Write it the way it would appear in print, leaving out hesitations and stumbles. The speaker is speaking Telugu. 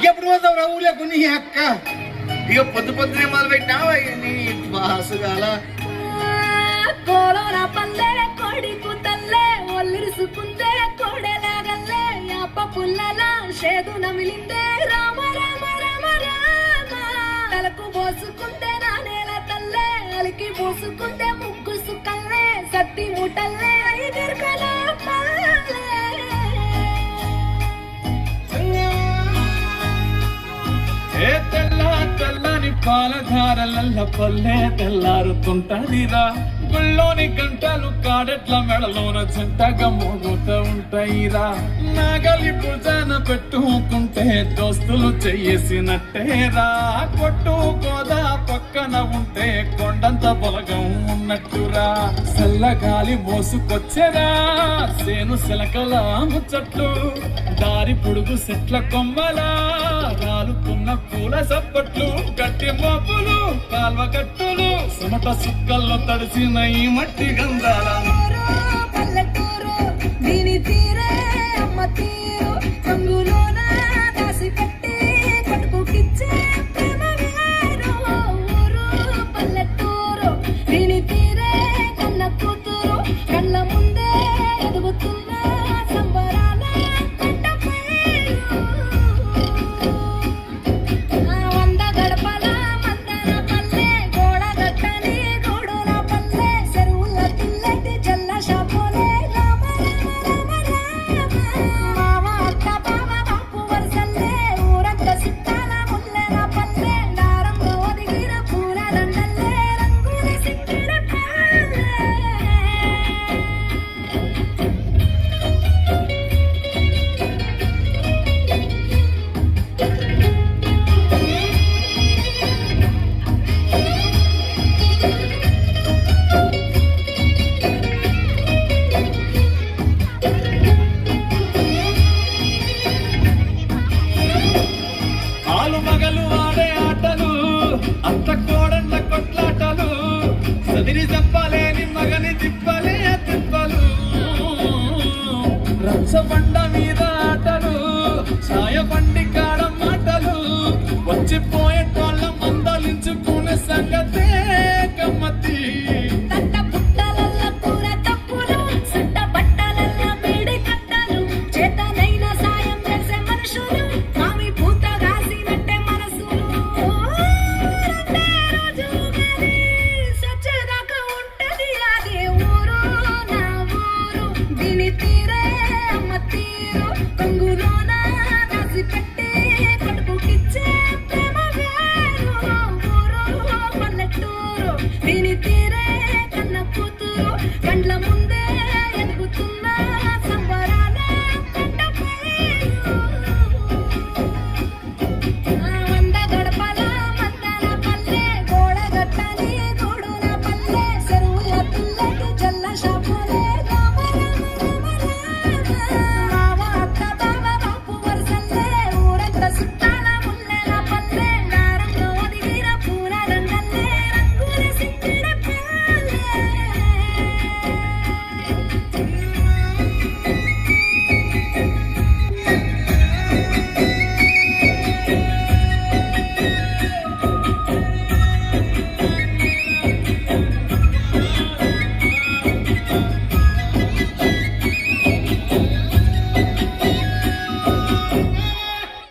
ఎప్పుడు పోతావు రా ఊళ్ళకు నీ అక్క? ఇక పొద్దు పొద్దునే మొదలు పెట్టినావా నీ బాసుగాల? కోలోన పల్లె కోడి కూతల్లే ఒల్లిరుసుకుందే కోడెలాగల్లే యాప పుల్లల షేదు నమిలిందే రామ రామ రామ రామ తలకు పోసుకుంటే నానేల తల్లే అలికి పోసుకుంటే ముగ్గు సుకల్లే సత్తి ముటల్లే ఐదిర్కల పల్లె ఏ తెల్లని పాలధారలల్ల పల్లె తెల్లారుతుంటదిరా. గుళ్ళోని గంటలు కాడెట్ల మెడలోన చెంతగా మోగుతూ ఉంటాయిరా. నాగలి భుజాన పెట్టుకుంటే దోస్తులు చెయ్యేసినట్టేరా. కొట్టు గోదా పక్కన ఉంటే కొండంత పొలగం ఉన్నట్టురా. చల్లగాలి మోసుకొచ్చెరా సేను శిలకల ముచ్చట్లు. దారి పొడుగు చెట్ల కొమ్మలా రాలుతున్న పూల సప్పట్లు. గట్టి మోపులు కాల్వ గట్టులు సుమట సుక్కల్లో తడిసిన ఈ మట్టి గంధాల. పల్లెటూరు దీని తీరే అమ్మ తీరు రంగులోన దాసి పెట్టి కొడుకుకిచ్చే ప్రేమ వేరు. ఊరు పల్లెటూరు దీని తీరే కన్న కూతురు కళ్ళ ముందే ఎదుగుతున్న సంబరాల గడ్డ పేరు. వంద గడపల మందన పల్లె గోడ గట్టని గూడుల పల్లె చెరువుల తుల్లటి జల్ల షాపోలే రామ రామ రామ రామ మామ అత్త బావ బాపు వరసల్లే ఊరంత సిట్టాల ముల్లెల పల్లె దారంలో ఒదిగిన పూల దండల్లే రంగుల సిక్కిన పల్లె. ఆలు మగలు ఆడే ఆటలు అత్త కోడళ్ళ కొట్లాటలు. సదిరి చెప్పలేని మగని తిప్పలే తిప్పలు. రచ్చబండ మీద ఆటలు సాయ బండి కాడ మాటలు. వచ్చిపో